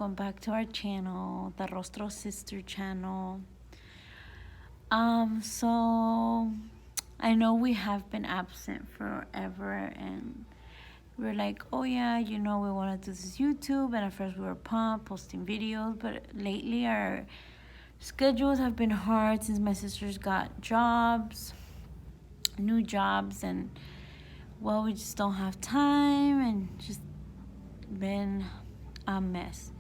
welcome back to our channel, the Sister channel. So I know we have been absent forever, and we're like, oh yeah, we want to do this YouTube, and at first we were pumped, posting videos, but lately our schedules have been hard since my sisters got new jobs, and well, we just don't have time, and just been a mess.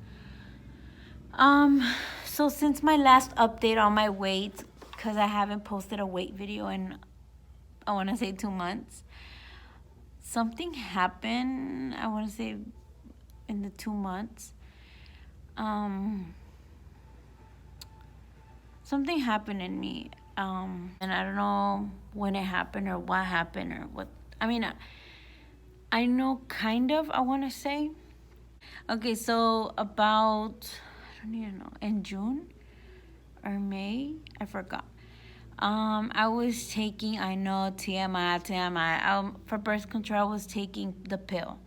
So since my last update on my weight, because I haven't posted a weight video in, I want to say 2 months, something happened, I want to say in the 2 months. Something happened in me. And I don't know when it happened or what happened or what. I mean, I know kind of, I want to say. Okay, so about, I don't even know, in June or May, I forgot. I was taking, I know, TMI. For birth control, I was taking the pill.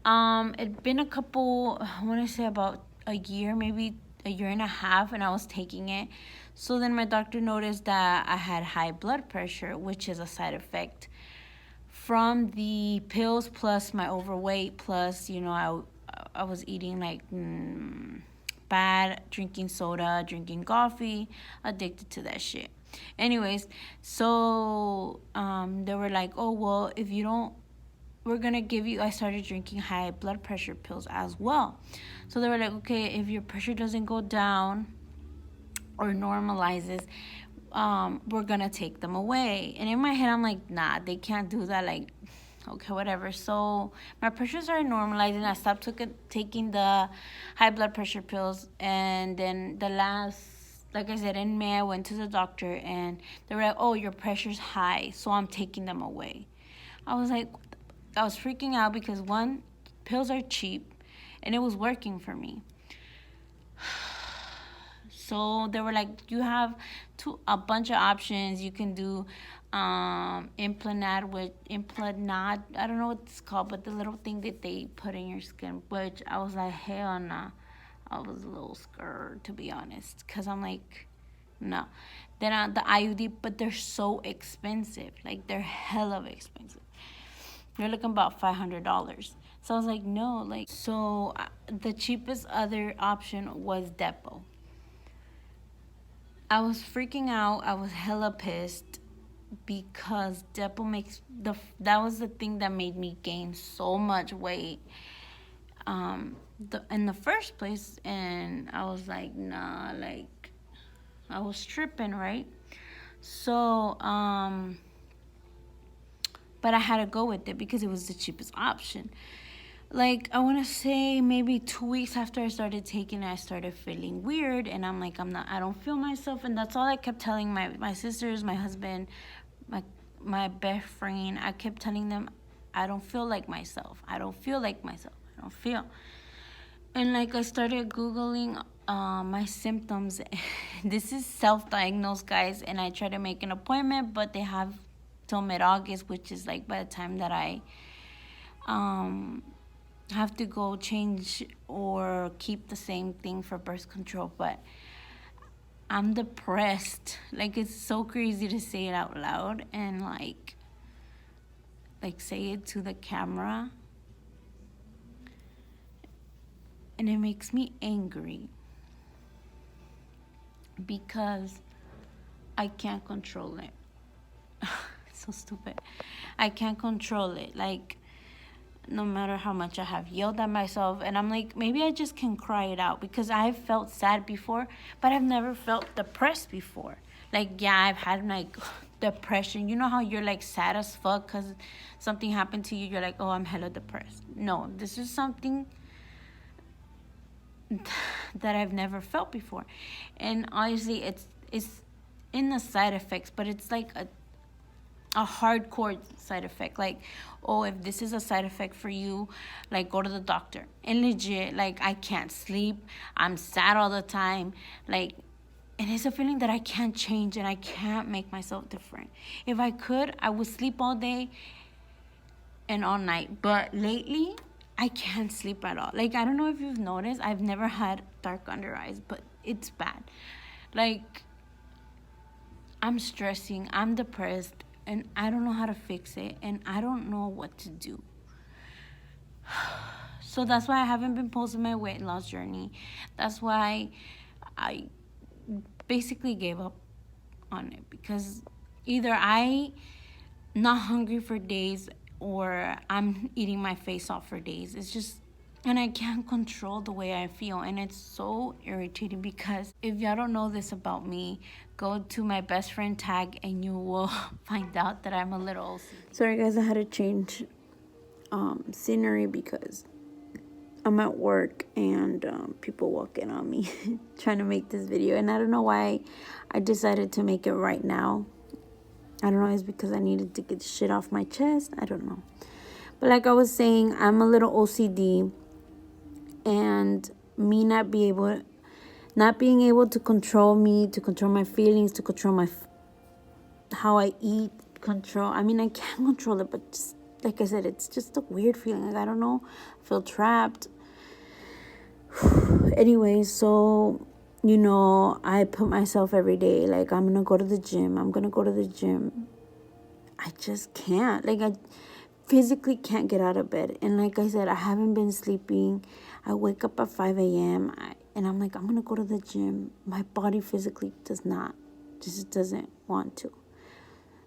It'd been a couple, I want to say about a year, maybe a year and a half, and I was taking it. So then my doctor noticed that I had high blood pressure, which is a side effect from the pills, plus my overweight, plus, I was eating like bad, drinking soda, drinking coffee, addicted to that shit. Anyways, so they were like, oh, well, if you don't, we're going to give you, I started drinking high blood pressure pills as well. So they were like, okay, if your pressure doesn't go down or normalizes, we're going to take them away. And in my head, I'm like, nah, they can't do that. Like, okay, whatever. So my pressure started normalizing. I stopped taking the high blood pressure pills. And then like I said, in May, I went to the doctor, and they were like, oh, your pressure's high, so I'm taking them away. I was like, I was freaking out because, one, pills are cheap, and it was working for me. So they were like, you have a bunch of options. You can do implant, I don't know what it's called, but the little thing that they put in your skin, which I was like, hell nah. I was a little scared, to be honest, because I'm like, no. Then the IUD, but they're so expensive. Like, they're hella expensive. You're looking about $500. So I was like, no. Like, so the cheapest other option was Depo. I was freaking out. I was hella pissed because Depo that was the thing that made me gain so much weight in the first place. And I was like, nah, like, I was tripping, right? So but I had to go with it because it was the cheapest option. Like, I want to say maybe 2 weeks after I started taking it, I started feeling weird, and I'm like, I don't feel myself. And that's all I kept telling my sisters, my husband, my best friend. I kept telling them, I don't feel like myself. I don't feel. And like, I started Googling my symptoms. This is self-diagnosed, guys, and I tried to make an appointment, but they have till mid-August, which is like by the time that I have to go change or keep the same thing for birth control. But I'm depressed. Like, it's so crazy to say it out loud and like say it to the camera, and it makes me angry because I can't control it. So stupid. I can't control it. Like, no matter how much I have yelled at myself, and I'm like, maybe I just can cry it out, because I've felt sad before, but I've never felt depressed before. Like, yeah, I've had like depression. You know how you're like sad as fuck because something happened to you, you're like, oh, I'm hella depressed. No, this is something that I've never felt before. And honestly, it's in the side effects, but it's like a hardcore side effect. Like, oh, if this is a side effect for you, like, go to the doctor. And legit, like, I can't sleep, I'm sad all the time, like, and it's a feeling that I can't change, and I can't make myself different. If I could, I would sleep all day and all night. But lately, I can't sleep at all. Like, I don't know if you've noticed, I've never had dark under eyes, but it's bad. Like, I'm stressing, I'm depressed, and I don't know how to fix it, and I don't know what to do. So that's why I haven't been posting my weight loss journey. That's why I basically gave up on it, because either I not hungry for days or I'm eating my face off for days. It's just, and I can't control the way I feel, and it's so irritating, because if y'all don't know this about me, go to my best friend tag and you will find out that I'm a little sorry guys, I had to change scenery because I'm at work and people walk in on me trying to make this video, and I don't know why I decided to make it right now. I don't know, it's because I needed to get shit off my chest. I don't know. But like I was saying, I'm a little OCD, and me not being able to control me, to control my feelings, to control how I eat, I mean, I can control it, but just, like I said, it's just a weird feeling. Like, I don't know, I feel trapped. Anyway, so, you know, I put myself every day, like, I'm gonna go to the gym. I just can't. Like, I physically can't get out of bed. And like I said, I haven't been sleeping. I wake up at 5 a.m. And I'm like, I'm going to go to the gym. My body physically just doesn't want to.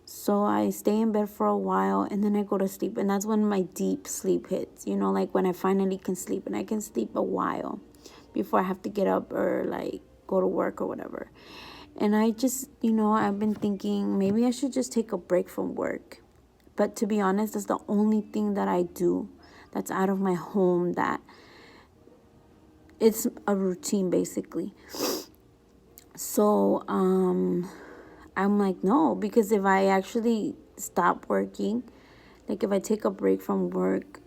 So I stay in bed for a while, and then I go to sleep. And that's when my deep sleep hits, you know, like when I finally can sleep. And I can sleep a while before I have to get up or like go to work or whatever. And I just, you know, I've been thinking maybe I should just take a break from work. But to be honest, that's the only thing that I do that's out of my home, that it's a routine basically. So I'm like, no, because if I actually stop working, like if I take a break from work,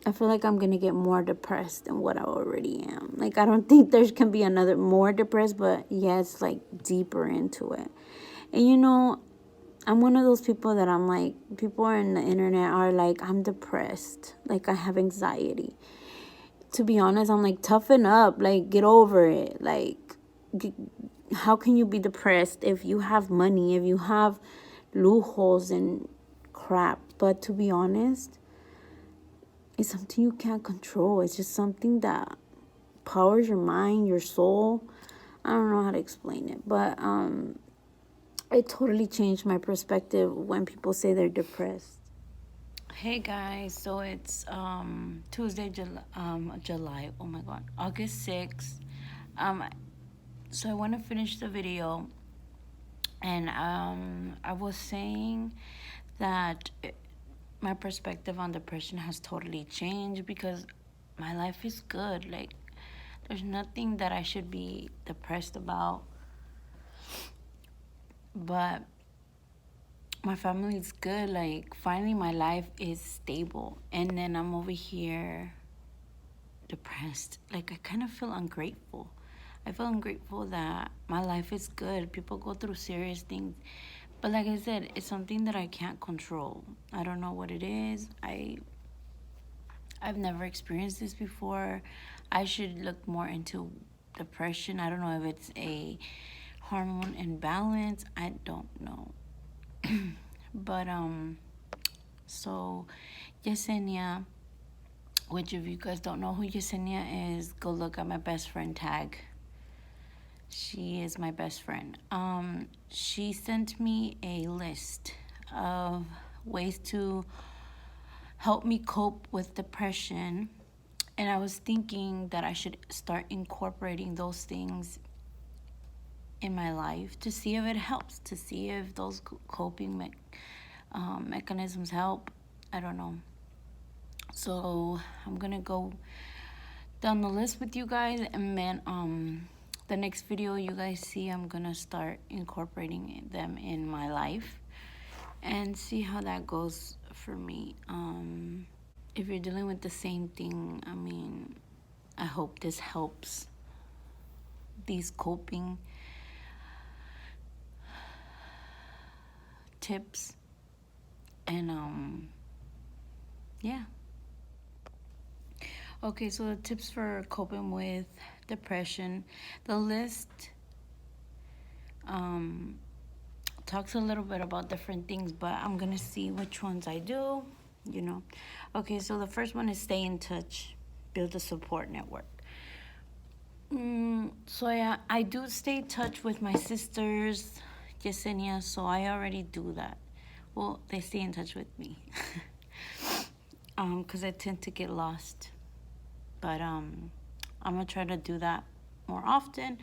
I feel like I'm going to get more depressed than what I already am. Like, I don't think there can be another more depressed, but yeah, it's like deeper into it. And you know, I'm one of those people that I'm like, people on the internet are like, I'm depressed. Like, I have anxiety. To be honest, I'm like, toughen up. Like, get over it. Like, how can you be depressed if you have money, if you have lujos and crap? But to be honest, it's something you can't control. It's just something that powers your mind, your soul. I don't know how to explain it, but it totally changed my perspective when people say they're depressed. Hey guys, so it's Tuesday, July. Oh my God, August 6th. So I want to finish the video, and I was saying that my perspective on depression has totally changed, because my life is good. Like, there's nothing that I should be depressed about. But my family is good. Like, finally my life is stable. And then I'm over here depressed. Like, I kind of feel ungrateful. I feel ungrateful that my life is good. People go through serious things. But like I said, it's something that I can't control. I don't know what it is. I've never experienced this before. I should look more into depression. I don't know if it's a hormone imbalance. I don't know. But so Yesenia, which if you guys don't know who Yesenia is, go look at my best friend tag. She is my best friend. She sent me a list of ways to help me cope with depression, and I was thinking that I should start incorporating those things in my life to see if it helps, to see if those coping mechanisms help. I don't know. So I'm gonna go down the list with you guys, and then the next video you guys see, I'm gonna start incorporating them in my life and see how that goes for me. If you're dealing with the same thing, I mean, I hope this helps, these coping tips. And yeah, Okay, so the tips for coping with depression. The list um, talks a little bit about different things, but I'm gonna see which ones I do, you know. Okay, so the first one is stay in touch, build a support network. So yeah, I do stay in touch with my sisters, Yesenia, so I already do that. Well, they stay in touch with me. Because I tend to get lost. But I'm gonna try to do that more often.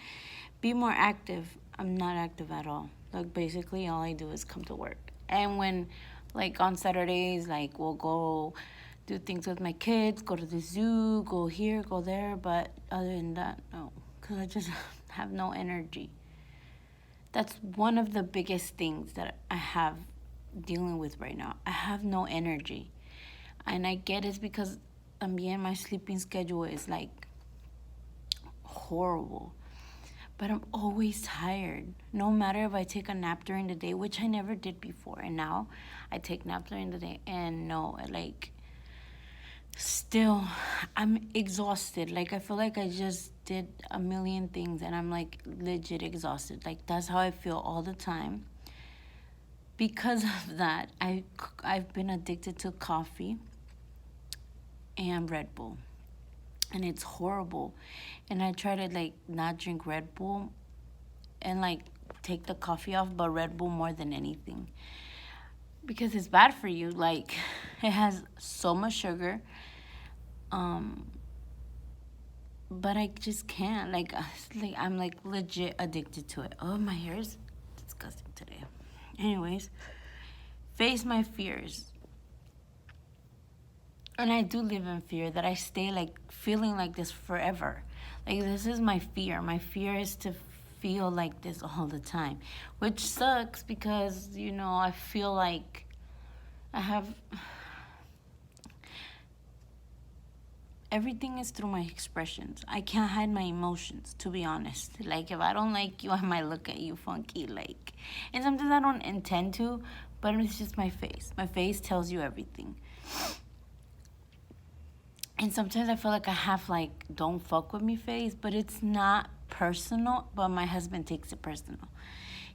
Be more active. I'm not active at all. Like basically all I do is come to work. And when like on Saturdays, like we'll go do things with my kids, go to the zoo, go here, go there, but other than that, no. Cuz I just have no energy. That's one of the biggest things that I have dealing with right now. I have no energy. And I get it's because my sleeping schedule is like horrible. But I'm always tired. No matter if I take a nap during the day, which I never did before. And now I take naps during the day. And no, like, still, I'm exhausted. Like, I feel like I just did a million things and I'm like legit exhausted. Like, that's how I feel all the time. Because of that, I've been addicted to coffee and Red Bull. And it's horrible. And I try to like not drink Red Bull and like take the coffee off, but Red Bull more than anything because it's bad for you. Like it has so much sugar, um, but I just can't. Like I'm like legit addicted to it. Oh, my hair is disgusting today. Anyways, face my fears. And I do live in fear that I stay like feeling like this forever. Like this is my fear. My fear is to feel like this all the time, which sucks because, I feel like I have everything is through my expressions. I can't hide my emotions, to be honest. Like if I don't like you, I might look at you funky like. And sometimes I don't intend to, but it's just my face. My face tells you everything. And sometimes I feel like I have like don't fuck with me face, but it's not personal, but my husband takes it personal.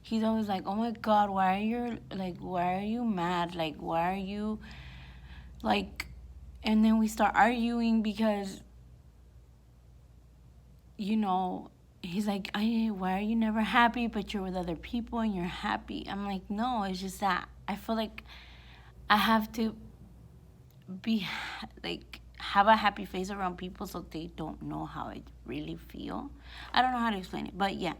He's always like, "Oh my god, why are you mad? Like why are you like," and then we start arguing because he's like, why are you never happy but you're with other people and you're happy? I'm like, "No, it's just that I feel like I have to be like have a happy face around people so they don't know how I really feel." I don't know how to explain it, but yeah.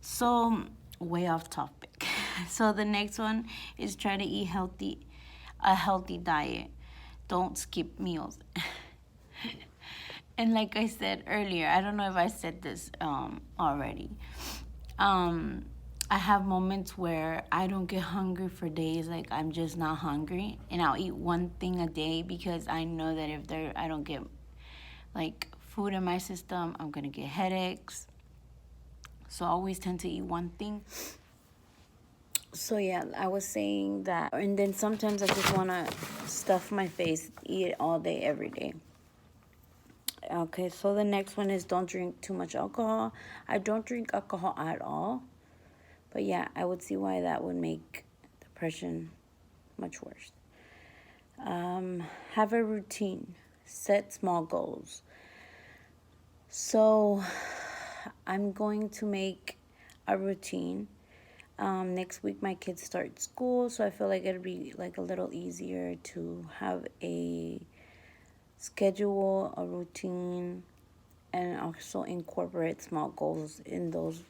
So way off topic. So the next one is try to eat a healthy diet. Don't skip meals. And like I said earlier, I don't know if I said this already. Um, I have moments where I don't get hungry for days, like I'm just not hungry, and I'll eat one thing a day because I know that if I don't get like food in my system, I'm gonna get headaches. So I always tend to eat one thing. So yeah, I was saying that, and then sometimes I just wanna stuff my face, eat it all day, every day. Okay, so the next one is don't drink too much alcohol. I don't drink alcohol at all. But yeah, I would see why that would make depression much worse. Have a routine. Set small goals. So I'm going to make a routine. Next week my kids start school, so I feel like it'll be like a little easier to have a schedule, a routine, and also incorporate small goals in those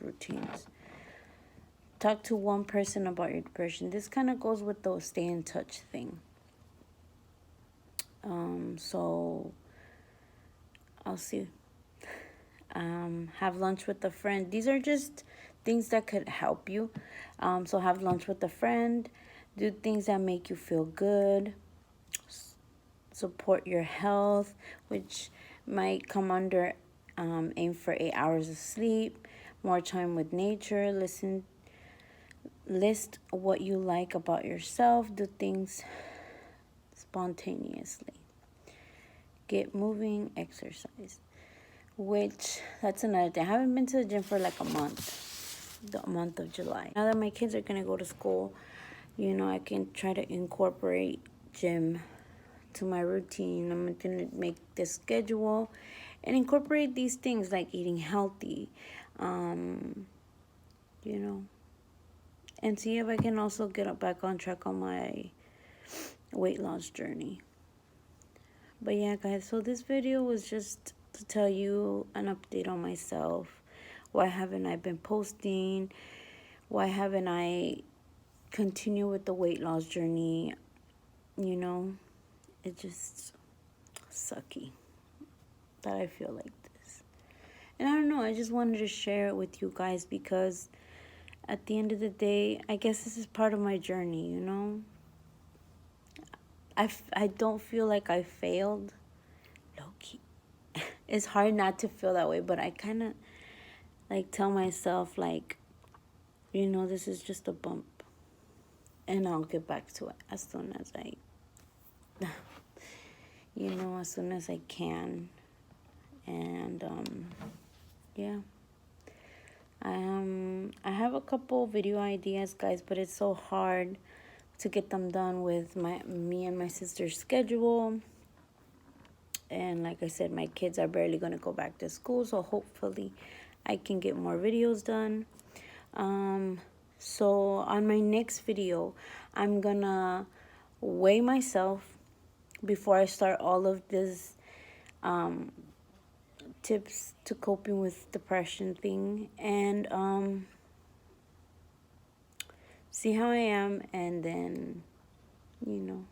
routines. Talk to one person about your depression. This kind of goes with the stay in touch thing. So I'll see. Have lunch with a friend. These are just things that could help you. So have lunch with a friend. Do things that make you feel good. Support your health, which might come under aim for 8 hours of sleep. More time with nature. List what you like about yourself. Do things spontaneously. get moving, exercise. Which, that's another thing. I haven't been to the gym for like a month. The month of July. Now that my kids are going to go to school, you know, I can try to incorporate gym to my routine. I'm going to make this schedule and incorporate these things like eating healthy, you know, and see if I can also get back on track on my weight loss journey. But yeah, guys, so this video was just to tell you an update on myself. Why haven't I been posting? Why haven't I continued with the weight loss journey? You know, it just sucky that I feel like this. And I don't know, I just wanted to share it with you guys because at the end of the day, I guess this is part of my journey, you know? I don't feel like I failed. Low-key. It's hard not to feel that way, but I kind of like tell myself like, you know, this is just a bump. And I'll get back to it as soon as you know, as soon as I can. And yeah. I have a couple video ideas, guys, but it's so hard to get them done with me and my sister's schedule. And like I said, my kids are barely going to go back to school, so hopefully I can get more videos done. So on my next video, I'm going to weigh myself before I start all of this tips to coping with depression thing, and see how I am, and then, you know,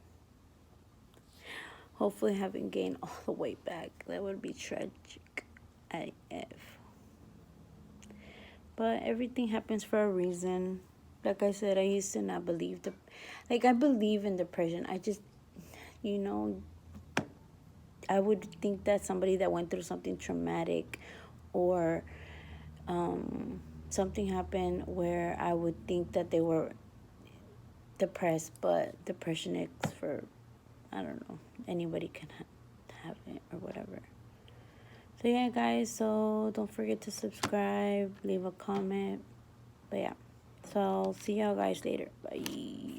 hopefully I haven't gained all the weight back. That would be tragic AF. But everything happens for a reason. Like I said, I used to not believe I believe in depression. I just, you know, I would think that somebody that went through something traumatic or something happened where I would think that they were depressed, but depression is for, I don't know, anybody can have it or whatever. So yeah, guys, so don't forget to subscribe, leave a comment. But yeah, so I'll see y'all guys later. Bye.